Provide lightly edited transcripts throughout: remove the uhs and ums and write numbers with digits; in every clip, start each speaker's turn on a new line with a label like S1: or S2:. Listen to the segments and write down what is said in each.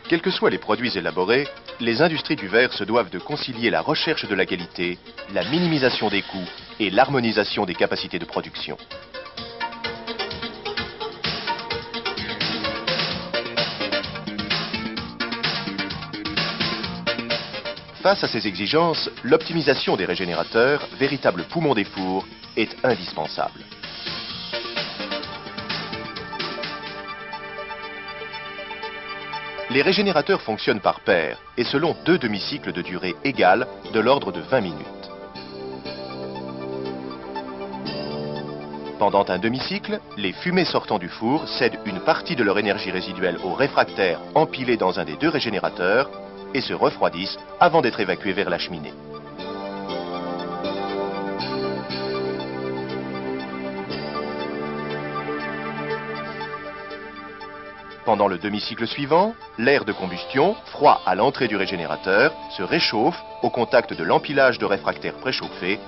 S1: Quels que soient les produits élaborés, les industries du verre se doivent de concilier la recherche de la qualité, la minimisation des coûts et l'harmonisation des capacités de production. Face à ces exigences, l'optimisation des régénérateurs, véritable poumon des fours, est indispensable. Les régénérateurs fonctionnent par paire et selon 2 demi-cycles de durée égale de l'ordre de 20 minutes. Pendant un demi-cycle, les fumées sortant du four cèdent une partie de leur énergie résiduelle aux réfractaires empilés dans un des 2 régénérateurs et se refroidissent avant d'être évacués vers la cheminée. Pendant le demi-cycle suivant, l'air de combustion, froid à l'entrée du régénérateur, se réchauffe au contact de l'empilage de réfractaires préchauffés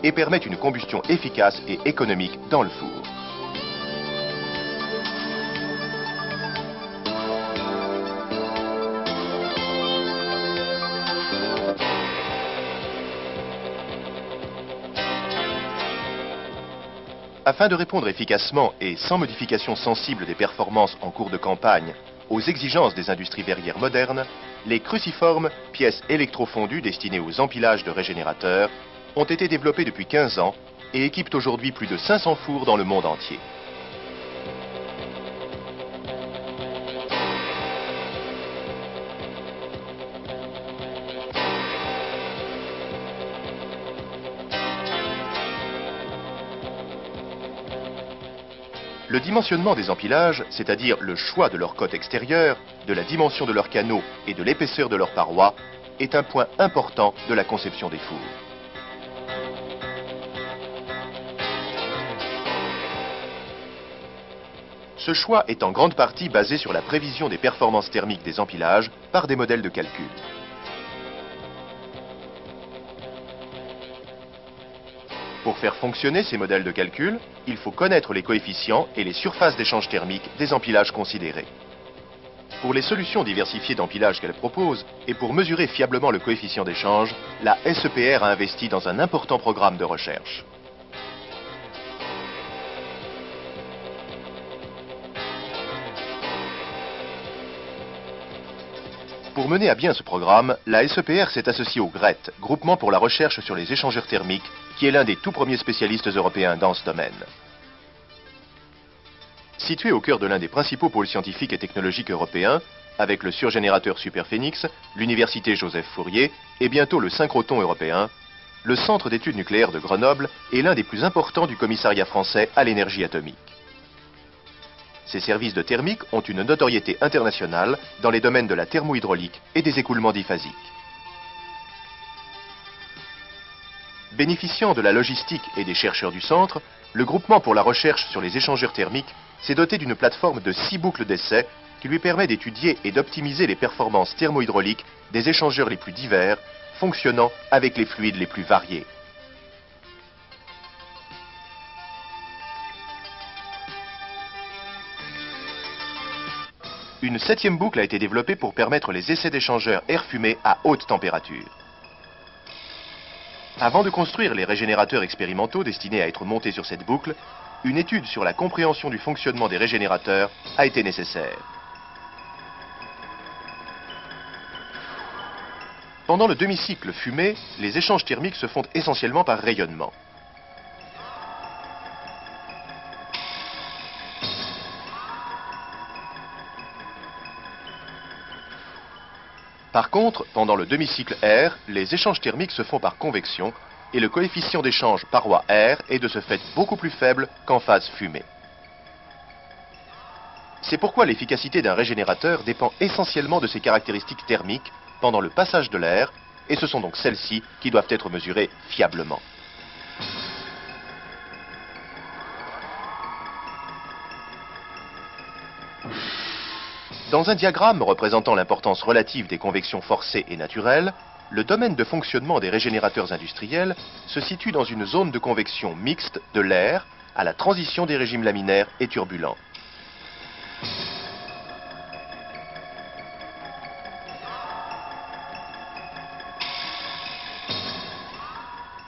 S1: et permet une combustion efficace et économique dans le four. Afin de répondre efficacement et sans modification sensible des performances en cours de campagne aux exigences des industries verrières modernes, les cruciformes, pièces électrofondues destinées aux empilages de régénérateurs, ont été développés depuis 15 ans et équipent aujourd'hui plus de 500 fours dans le monde entier. Le dimensionnement des empilages, c'est-à-dire le choix de leur cote extérieure, de la dimension de leurs canaux et de l'épaisseur de leurs parois, est un point important de la conception des fours. Ce choix est en grande partie basé sur la prévision des performances thermiques des empilages par des modèles de calcul. Pour faire fonctionner ces modèles de calcul, il faut connaître les coefficients et les surfaces d'échange thermique des empilages considérés. Pour les solutions diversifiées d'empilage qu'elle propose et pour mesurer fiablement le coefficient d'échange, la SEPR a investi dans un important programme de recherche. Pour mener à bien ce programme, la SEPR s'est associée au GRET, Groupement pour la recherche sur les échangeurs thermiques, qui est l'un des tout premiers spécialistes européens dans ce domaine. Situé au cœur de l'un des principaux pôles scientifiques et technologiques européens, avec le surgénérateur Superphénix, l'université Joseph Fourier et bientôt le Synchrotron européen, le Centre d'études nucléaires de Grenoble est l'un des plus importants du commissariat français à l'énergie atomique. Ces services de thermique ont une notoriété internationale dans les domaines de la thermohydraulique et des écoulements diphasiques. Bénéficiant de la logistique et des chercheurs du centre, le groupement pour la recherche sur les échangeurs thermiques s'est doté d'une plateforme de 6 boucles d'essai qui lui permet d'étudier et d'optimiser les performances thermohydrauliques des échangeurs les plus divers, fonctionnant avec les fluides les plus variés. Une 7e boucle a été développée pour permettre les essais d'échangeurs air-fumée à haute température. Avant de construire les régénérateurs expérimentaux destinés à être montés sur cette boucle, une étude sur la compréhension du fonctionnement des régénérateurs a été nécessaire. Pendant le demi-cycle fumé, les échanges thermiques se font essentiellement par rayonnement. Par contre, pendant le demi-cycle air, les échanges thermiques se font par convection et le coefficient d'échange paroi-air est de ce fait beaucoup plus faible qu'en phase fumée. C'est pourquoi l'efficacité d'un régénérateur dépend essentiellement de ses caractéristiques thermiques pendant le passage de l'air, et ce sont donc celles-ci qui doivent être mesurées fiablement. Dans un diagramme représentant l'importance relative des convections forcées et naturelles, le domaine de fonctionnement des régénérateurs industriels se situe dans une zone de convection mixte de l'air à la transition des régimes laminaires et turbulents.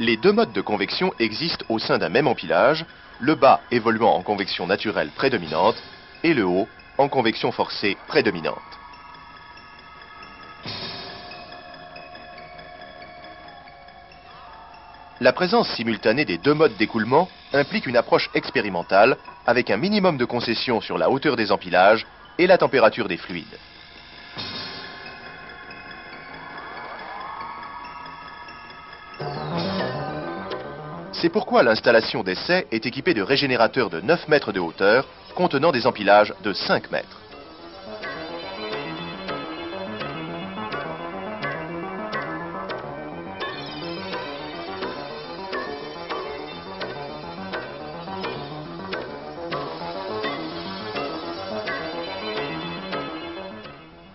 S1: Les deux modes de convection existent au sein d'un même empilage, le bas évoluant en convection naturelle prédominante et le haut en convection forcée prédominante. La présence simultanée des deux modes d'écoulement implique une approche expérimentale avec un minimum de concession sur la hauteur des empilages et la température des fluides. C'est pourquoi l'installation d'essai est équipée de régénérateurs de 9 mètres de hauteur contenant des empilages de 5 mètres.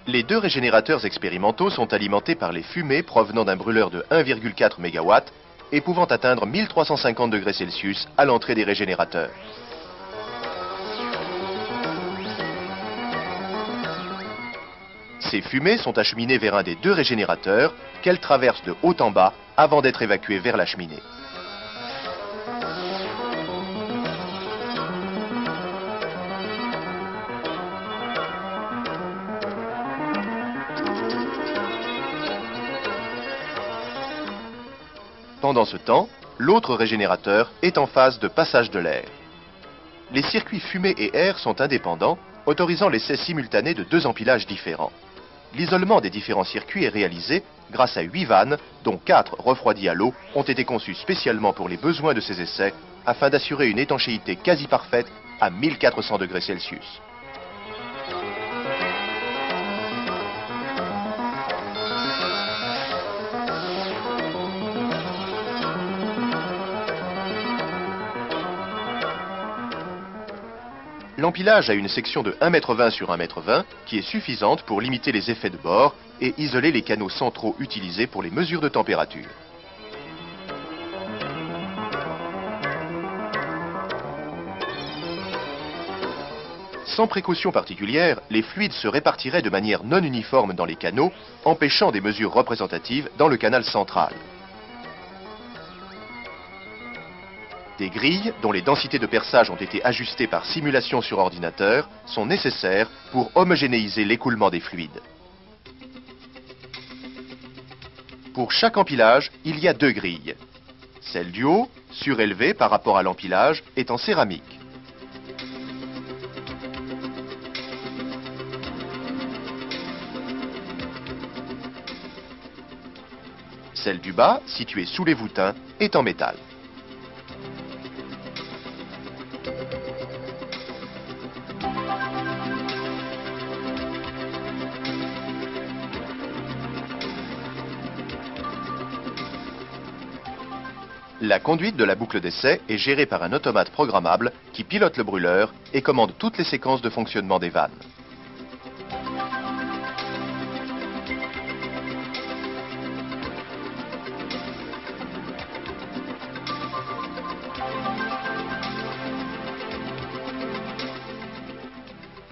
S1: Les deux régénérateurs expérimentaux sont alimentés par les fumées provenant d'un brûleur de 1,4 MW et pouvant atteindre 1350 degrés Celsius à l'entrée des régénérateurs. Ces fumées sont acheminées vers un des deux régénérateurs qu'elles traversent de haut en bas avant d'être évacuées vers la cheminée. Pendant ce temps, l'autre régénérateur est en phase de passage de l'air. Les circuits fumée et air sont indépendants, autorisant l'essai simultané de deux empilages différents. L'isolement des différents circuits est réalisé grâce à 8 vannes, dont 4 refroidies à l'eau, ont été conçues spécialement pour les besoins de ces essais, afin d'assurer une étanchéité quasi parfaite à 1400 degrés Celsius. L'empilage a une section de 1,20 m sur 1,20 m qui est suffisante pour limiter les effets de bord et isoler les canaux centraux utilisés pour les mesures de température. Sans précaution particulière, les fluides se répartiraient de manière non uniforme dans les canaux, empêchant des mesures représentatives dans le canal central. Des grilles, dont les densités de perçage ont été ajustées par simulation sur ordinateur, sont nécessaires pour homogénéiser l'écoulement des fluides. Pour chaque empilage, il y a deux grilles. Celle du haut, surélevée par rapport à l'empilage, est en céramique. Celle du bas, située sous les voûtins, est en métal. La conduite de la boucle d'essai est gérée par un automate programmable qui pilote le brûleur et commande toutes les séquences de fonctionnement des vannes.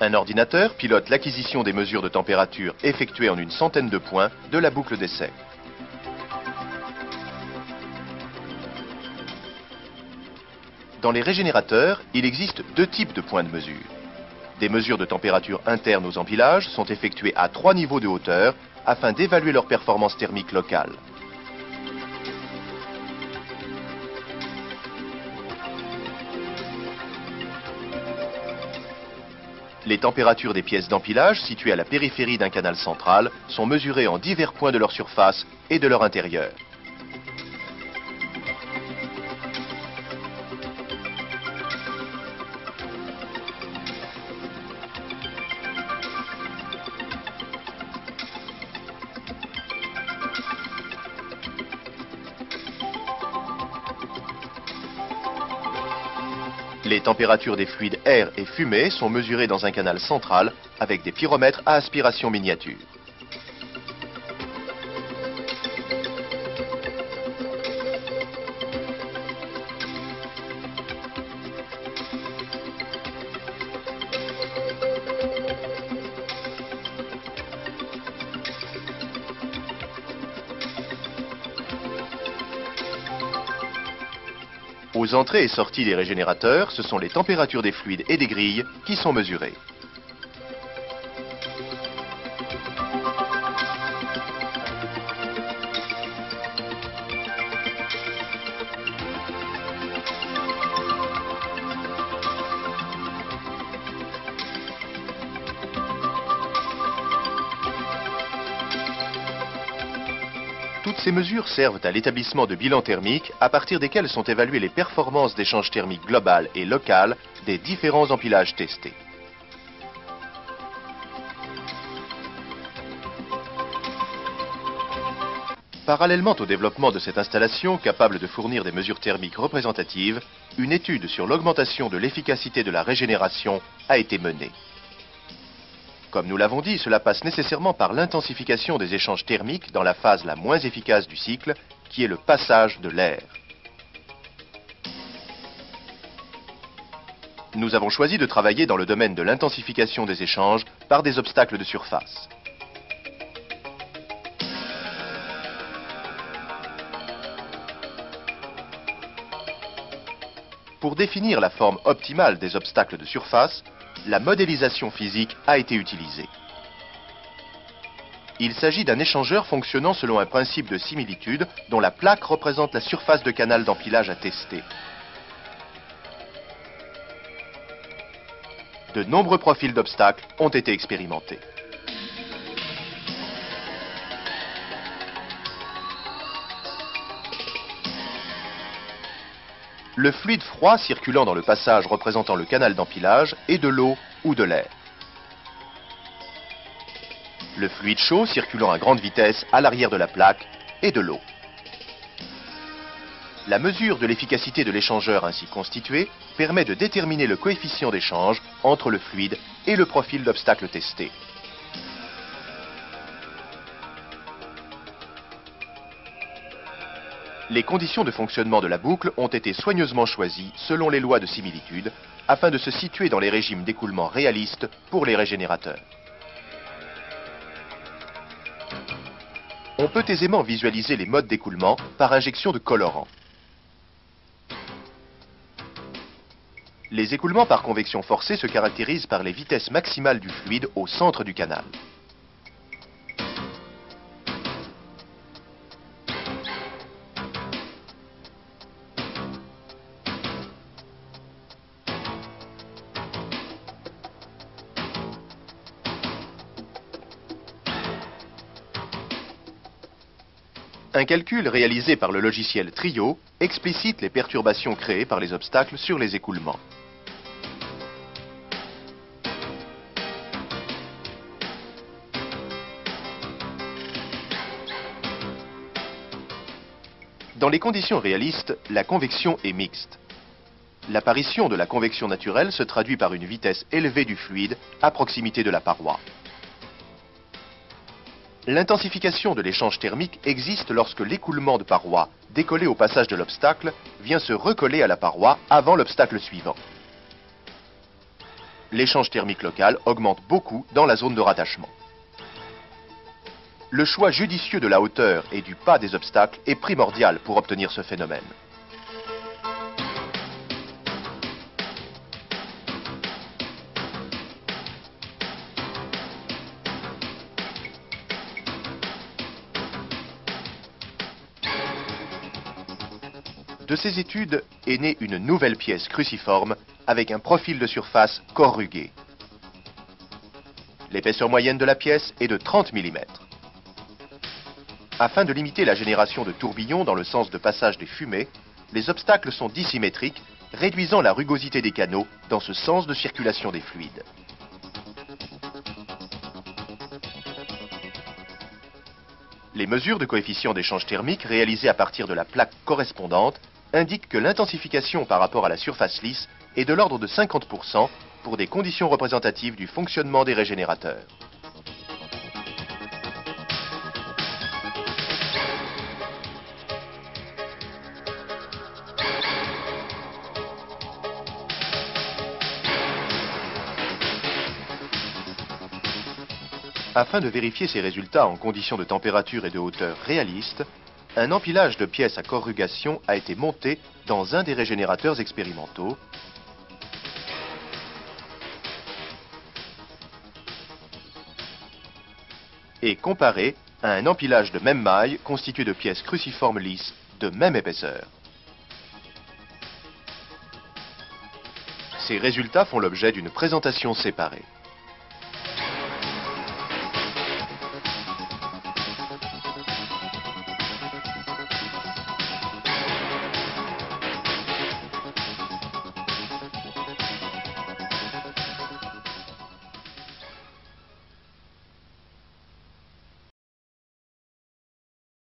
S1: Un ordinateur pilote l'acquisition des mesures de température effectuées en une centaine de points de la boucle d'essai. Dans les régénérateurs, il existe deux types de points de mesure. Des mesures de température internes aux empilages sont effectuées à 3 niveaux de hauteur afin d'évaluer leur performance thermique locale. Les températures des pièces d'empilage situées à la périphérie d'un canal central sont mesurées en divers points de leur surface et de leur intérieur. Les températures des fluides air et fumée sont mesurées dans un canal central avec des pyromètres à aspiration miniature. Aux entrées et sorties des régénérateurs, ce sont les températures des fluides et des grilles qui sont mesurées. Toutes ces mesures servent à l'établissement de bilans thermiques à partir desquels sont évaluées les performances d'échange thermique global et local des différents empilages testés. Parallèlement au développement de cette installation capable de fournir des mesures thermiques représentatives, une étude sur l'augmentation de l'efficacité de la régénération a été menée. Comme nous l'avons dit, cela passe nécessairement par l'intensification des échanges thermiques dans la phase la moins efficace du cycle, qui est le passage de l'air. Nous avons choisi de travailler dans le domaine de l'intensification des échanges par des obstacles de surface. Pour définir la forme optimale des obstacles de surface, la modélisation physique a été utilisée. Il s'agit d'un échangeur fonctionnant selon un principe de similitude dont la plaque représente la surface de canal d'empilage à tester. De nombreux profils d'obstacles ont été expérimentés. Le fluide froid circulant dans le passage représentant le canal d'empilage est de l'eau ou de l'air. Le fluide chaud circulant à grande vitesse à l'arrière de la plaque est de l'eau. La mesure de l'efficacité de l'échangeur ainsi constitué permet de déterminer le coefficient d'échange entre le fluide et le profil d'obstacle testé. Les conditions de fonctionnement de la boucle ont été soigneusement choisies selon les lois de similitude afin de se situer dans les régimes d'écoulement réalistes pour les régénérateurs. On peut aisément visualiser les modes d'écoulement par injection de colorants. Les écoulements par convection forcée se caractérisent par les vitesses maximales du fluide au centre du canal. Un calcul réalisé par le logiciel Trio explicite les perturbations créées par les obstacles sur les écoulements. Dans les conditions réalistes, la convection est mixte. L'apparition de la convection naturelle se traduit par une vitesse élevée du fluide à proximité de la paroi. L'intensification de l'échange thermique existe lorsque l'écoulement de paroi décollé au passage de l'obstacle vient se recoller à la paroi avant l'obstacle suivant. L'échange thermique local augmente beaucoup dans la zone de rattachement. Le choix judicieux de la hauteur et du pas des obstacles est primordial pour obtenir ce phénomène. De ces études est née une nouvelle pièce cruciforme avec un profil de surface corrugué. L'épaisseur moyenne de la pièce est de 30 mm. Afin de limiter la génération de tourbillons dans le sens de passage des fumées, les obstacles sont dissymétriques, réduisant la rugosité des canaux dans ce sens de circulation des fluides. Les mesures de coefficient d'échange thermique réalisées à partir de la plaque correspondante indiquent que l'intensification par rapport à la surface lisse est de l'ordre de 50% pour des conditions représentatives du fonctionnement des régénérateurs. Afin de vérifier ces résultats en conditions de température et de hauteur réalistes, un empilage de pièces à corrugation a été monté dans un des régénérateurs expérimentaux et comparé à un empilage de même maille constitué de pièces cruciformes lisses de même épaisseur. Ces résultats font l'objet d'une présentation séparée.